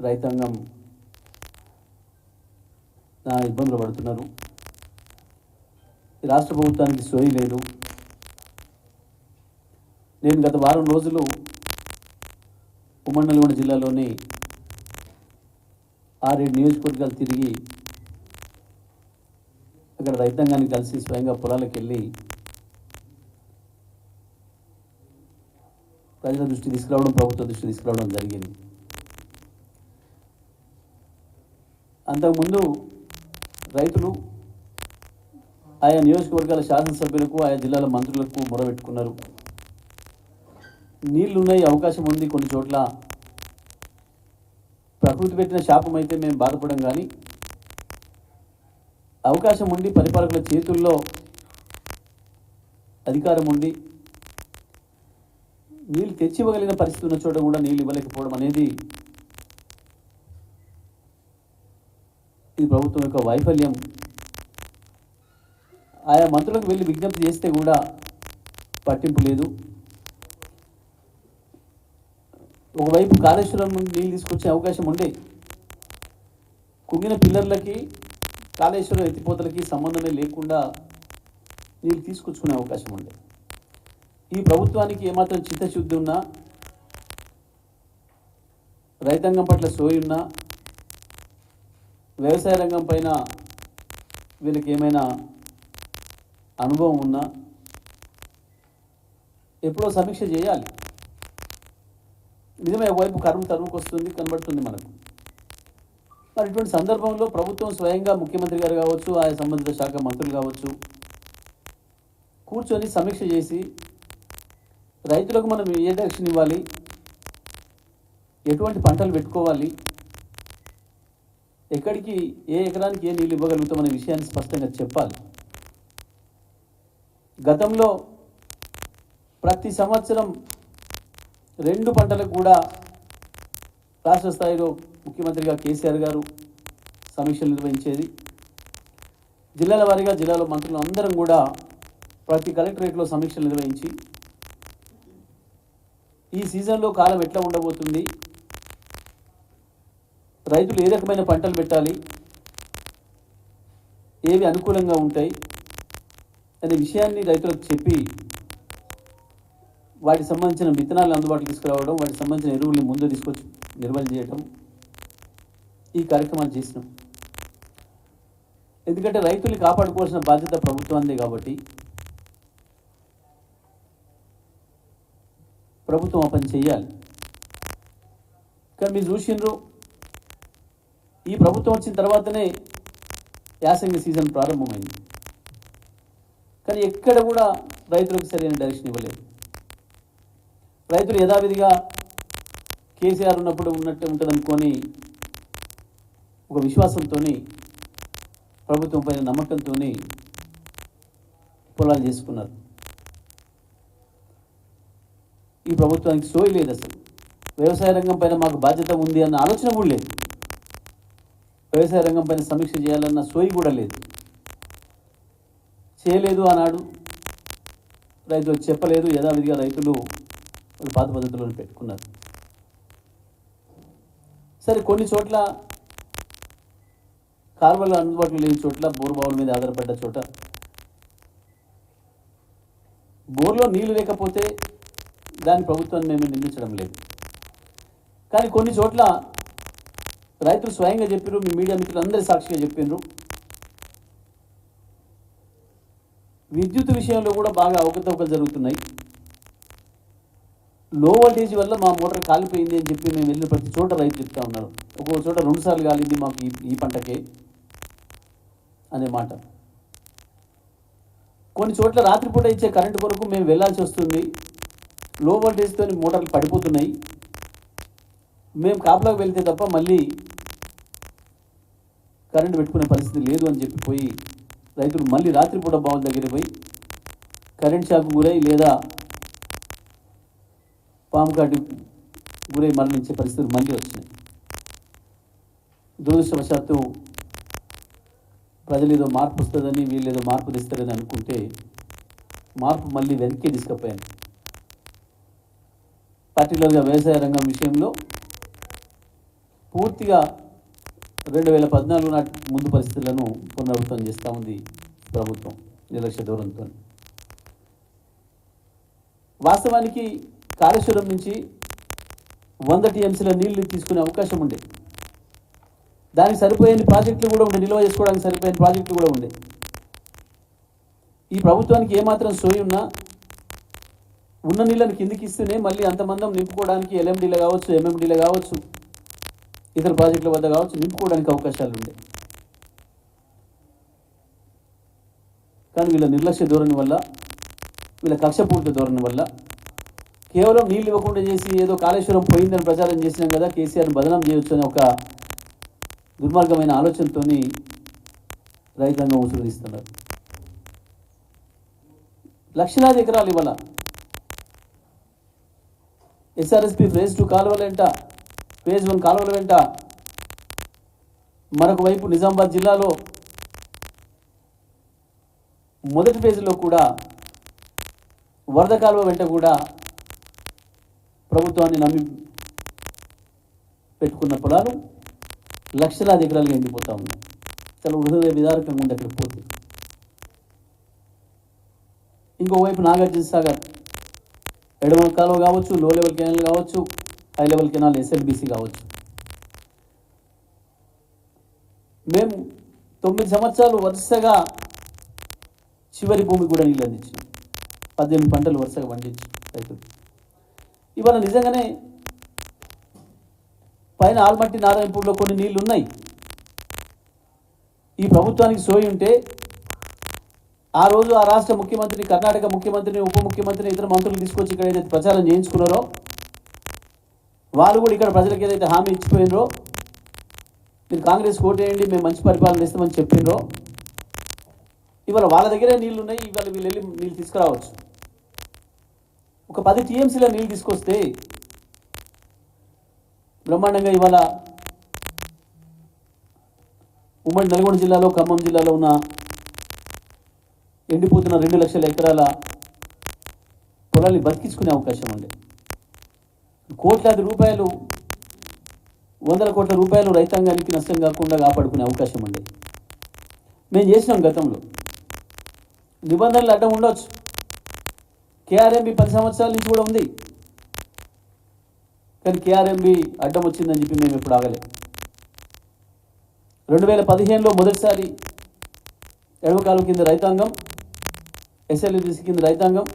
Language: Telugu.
రైతాంగం ఇబ్బందులు పడుతున్నారు. రాష్ట్ర ప్రభుత్వానికి సోయి లేదు. నేను గత వారం రోజులు ఉమ్మడి నల్గొండ జిల్లాలోని 6-7 నియోజకవర్గాలు తిరిగి అక్కడ రైతాంగాన్ని కలిసి స్వయంగా పొలాలకు వెళ్ళి ప్రజల దృష్టి తీసుకురావడం, ప్రభుత్వ దృష్టి తీసుకురావడం జరిగింది. అంతకుముందు రైతులు ఆయా నియోజకవర్గాల శాసనసభ్యులకు, ఆయా జిల్లాల మంత్రులకు మొరబెట్టుకున్నారు. నీళ్లున్నాయి, అవకాశం ఉంది, కొన్ని చోట్ల ప్రకృతి పెట్టిన శాపం అయితే మేము బాధపడం, కానీ అవకాశం ఉండి పరిపాలకుల చేతుల్లో అధికారం ఉండి నీళ్ళు తెచ్చివ్వగలిగిన పరిస్థితి ఉన్న చోట కూడా నీళ్ళు ఇవ్వలేకపోవడం అనేది ఇది ప్రభుత్వం యొక్క వైఫల్యం. ఆయా మంత్రులకు వెళ్ళి విజ్ఞప్తి చేస్తే కూడా పట్టింపు లేదు. ఒకవైపు కాళేశ్వరం నుండి నీళ్ళు తీసుకొచ్చే అవకాశం ఉండే, కుంగిన పిల్లర్లకి కాళేశ్వరం ఎత్తిపోతలకి సంబంధమే లేకుండా నీళ్ళు తీసుకొచ్చుకునే అవకాశం ఉండే. ఈ ప్రభుత్వానికి ఏమాత్రం చిత్తశుద్ధి ఉన్నా, రైతాంగం పట్ల సోయి ఉన్నా, వ్యవసాయ రంగం పైన వీళ్ళకి ఏమైనా అనుభవం ఉన్నా ఎప్పుడో సమీక్ష చేయాలి. నిజమే, ఒకవైపు తరుముకు వస్తుంది, కనబడుతుంది మనకు. మరి ఇటువంటి సందర్భంలో ప్రభుత్వం స్వయంగా ముఖ్యమంత్రి గారు కావచ్చు, ఆయా సంబంధిత శాఖ మంత్రులు కావచ్చు, కూర్చొని సమీక్ష చేసి రైతులకు మనం ఏ డైరెక్షన్ ఇవ్వాలి, ఎటువంటి పంటలు పెట్టుకోవాలి, ఎక్కడికి ఏ ఎకరానికి ఏ నీళ్ళు ఇవ్వగలుగుతాం అనే విషయాన్ని స్పష్టంగా చెప్పాలి. గతంలో ప్రతి సంవత్సరం 2 పంటలకు కూడా రాష్ట్ర స్థాయిలో ముఖ్యమంత్రిగా కేసీఆర్ గారు సమీక్షలు నిర్వహించేది. జిల్లాల వారీగా జిల్లాలో మంత్రులు అందరం కూడా ప్రతి కలెక్టరేట్లో సమీక్షలు నిర్వహించి ఈ సీజన్లో కాలం ఎట్లా ఉండబోతుంది, రైతులు ఏ రకమైన పంటలు పెట్టాలి, ఏవి అనుకూలంగా ఉంటాయి అనే విషయాన్ని రైతులకు చెప్పి వాటికి సంబంధించిన విత్తనాలను అందుబాటులో తీసుకురావడం, వాటికి సంబంధించిన ఎరువుల్ని ముందు తీసుకొచ్చి నిర్వహణ చేయడం, ఈ కార్యక్రమాలు చేసినాం. ఎందుకంటే రైతుల్ని కాపాడుకోవాల్సిన బాధ్యత ప్రభుత్వాందే కాబట్టి ప్రభుత్వం ఆ పని చేయాలి. కానీ మీరు చూసిండ్రు, ఈ ప్రభుత్వం వచ్చిన తర్వాతనే యాసంగి సీజన్ ప్రారంభమైంది. కానీ ఎక్కడ కూడా రైతులకు సరైన డైరెక్షన్ ఇవ్వలేదు. రైతులు యథావిధిగా కేసీఆర్ ఉన్నప్పుడు ఉన్నట్టు ఉంటుందనుకొని ఒక విశ్వాసంతో, ప్రభుత్వం పైన నమ్మకంతో పొలాలు చేసుకున్నారు. ఈ ప్రభుత్వానికి సోయి లేదు, అసలు వ్యవసాయ రంగం పైన మాకు బాధ్యత ఉంది అన్న ఆలోచన కూడా లేదు. వ్యవసాయ రంగం పైన సమీక్ష చేయాలన్న సోయి కూడా లేదు, చేయలేదు. ఆనాడు రైతులకు చెప్పలేదు, యథావిధిగా రైతులు వాళ్ళు పాత పద్ధతులను పెట్టుకున్నారు. సరే, కొన్ని చోట్ల కాలువలు అందుబాటులో లేని చోట్ల, బోరుబావుల మీద ఆధారపడ్డ చోట బోర్లో నీళ్లు లేకపోతే దాని ప్రభుత్వాన్ని మేము నిందించడం లేదు. కానీ కొన్ని చోట్ల రైతులు స్వయంగా చెప్పారు, మీ మీడియా మిత్రులు అందరి సాక్షిగా చెప్పారు, విద్యుత్ విషయంలో కూడా బాగా అవకతవకలు జరుగుతున్నాయి. లో వోల్టేజ్ వల్ల మా మోటార్ కాలిపోయింది అని చెప్పి మేము వెళ్ళిన ప్రతి చోట రైతు చెప్తా ఉన్నారు. ఒక్కొక్క చోట 2 సార్లు కాలింది మాకు ఈ పంటకే అనే మాట. కొన్ని చోట్ల రాత్రిపూట ఇచ్చే కరెంటు కొరకు మేము వెళ్ళాల్సి వస్తుంది, లో వోల్టేజ్తో మోటార్లు పడిపోతున్నాయి, మేము కాపులకు వెళ్తే తప్ప మళ్ళీ కరెంటు పెట్టుకునే పరిస్థితి లేదు అని చెప్పిపోయి రైతులు మళ్ళీ రాత్రిపూట బావుల దగ్గర పోయి కరెంట్ షాక్ గురై లేదా పాము కాటి గురై మరణించే పరిస్థితులు మళ్ళీ వచ్చినాయి. దురదృష్టవశాత్తు ప్రజలు ఏదో మార్పు వస్తుందని, వీళ్ళు ఏదో మార్పు తెస్తారని అనుకుంటే మార్పు మళ్ళీ వెనక్కి తీసుకుపోయాను. పర్టికులర్గా వ్యవసాయ రంగం విషయంలో పూర్తిగా 2014 నాటి ముందు పరిస్థితులను పునరావృతం చేస్తూ ఉంది ప్రభుత్వం నిర్లక్ష్య ధోరణితో. వాస్తవానికి కాళేశ్వరం నుంచి 100 టీఎంసీల నీళ్లు తీసుకునే అవకాశం ఉండే, దానికి సరిపోయే ప్రాజెక్టులు కూడా ఉండే, నిల్వ చేసుకోవడానికి సరిపోయే ప్రాజెక్టులు కూడా ఉండే. ఈ ప్రభుత్వానికి ఏమాత్రం సోయి ఉన్నా ఉన్న నీళ్ళని కిందికి ఇస్తూనే మళ్ళీ అంతమందం నింపుకోవడానికి ఎల్ఎండీలో కావచ్చు, ఎంఎండీలో కావచ్చు, ఇతర ప్రాజెక్టుల వద్ద కావచ్చు నింపుకోవడానికి అవకాశాలు ఉండే. కానీ వీళ్ళ నిర్లక్ష్య ధోరణి వల్ల, వీళ్ళ కక్షపూరిత ధోరణి వల్ల కేవలం నీళ్ళు ఇవ్వకుండా చేసి ఏదో కాళేశ్వరం పోయిందని ప్రచారం చేసినాం కదా, కేసీఆర్ని బదనాం చేయొచ్చు అనే ఒక దుర్మార్గమైన ఆలోచనతో రైతాంగం ఉసురుదిస్తున్నారు. లక్షలాది ఎకరాలు ఇవాళ ఎస్ఆర్ఎస్పి ఫేజ్ 2 కాలువల వెంట, ఫేజ్ 1 కాలువల వెంట, మరొక వైపు నిజామాబాద్ జిల్లాలో మొదటి ఫేజ్లో కూడా వరద కాలువ వెంట కూడా ప్రభుత్వాన్ని నమ్మి పెట్టుకున్న పొలాలు లక్షలాది ఎకరాలుగా ఎండిపోతూ ఉన్నాయి. చాలా హృదయ విదారకంగా ఉంది అక్కడికి పోతే. ఇంకోవైపు నాగార్జున సాగర్ ఎడమ కాలువ కావచ్చు, లో లెవెల్ కెనాల్ కావచ్చు, హై లెవెల్ కెనాల్ ఎస్ఎల్బిసి కావచ్చు. మేము 9 సంవత్సరాలు వరుసగా చివరి భూమి కూడా నీళ్ళు అందించినాం. 18 పంటలు వరుసగా పండించాం రైతులు. ఇవాళ నిజంగానే పైన ఆల్మట్టి నారాయణపూర్లో కొన్ని నీళ్లు ఉన్నాయి. ఈ ప్రభుత్వానికి సోయి ఉంటే ఆ రోజు ఆ రాష్ట్ర ముఖ్యమంత్రిని, కర్ణాటక ముఖ్యమంత్రిని, ఉప ముఖ్యమంత్రిని, ఇతర మంత్రులు తీసుకొచ్చి ఇక్కడ ఏదైతే ప్రచారం చేయించుకున్నారో, వాళ్ళు కూడా ఇక్కడ ప్రజలకు ఏదైతే హామీ ఇచ్చిపోయినరో, మీరు కాంగ్రెస్ ఓటేయండి మేము మంచి పరిపాలన ఇస్తామని చెప్పిండ్రో, ఇవాళ వాళ్ళ దగ్గరే నీళ్ళు ఉన్నాయి. ఇవాళ వీళ్ళు వెళ్ళి నీళ్ళు తీసుకురావచ్చు. ఒక 10 టీఎంసీల నీళ్ళు తీసుకొస్తే బ్రహ్మాండంగా ఇవాళ ఉమ్మడి నల్గొండ జిల్లాలో, ఖమ్మం జిల్లాలో ఉన్న ఎండిపోతున్న 2 లక్షల ఎకరాల పొలాన్ని బతికించుకునే అవకాశం ఉంది. కోట్లాది రూపాయలు, 100 కోట్ల రూపాయలు రైతాంగానికి నష్టం కాకుండా కాపాడుకునే అవకాశం ఉంది. మేము చేసినాం గతంలో. నిబంధనలు అడ్డం ఉండవచ్చు. కేఆర్ఎంబి 10 సంవత్సరాల నుంచి కూడా ఉంది. కానీ కేఆర్ఎంబి అడ్డం వచ్చిందని చెప్పి మేము ఎప్పుడు ఆగలేదు. 2015లో మొదటిసారి ఎడమ కాలువ కింద రైతాంగం, ఎస్ఎల్బిసి కింద రైతాంగం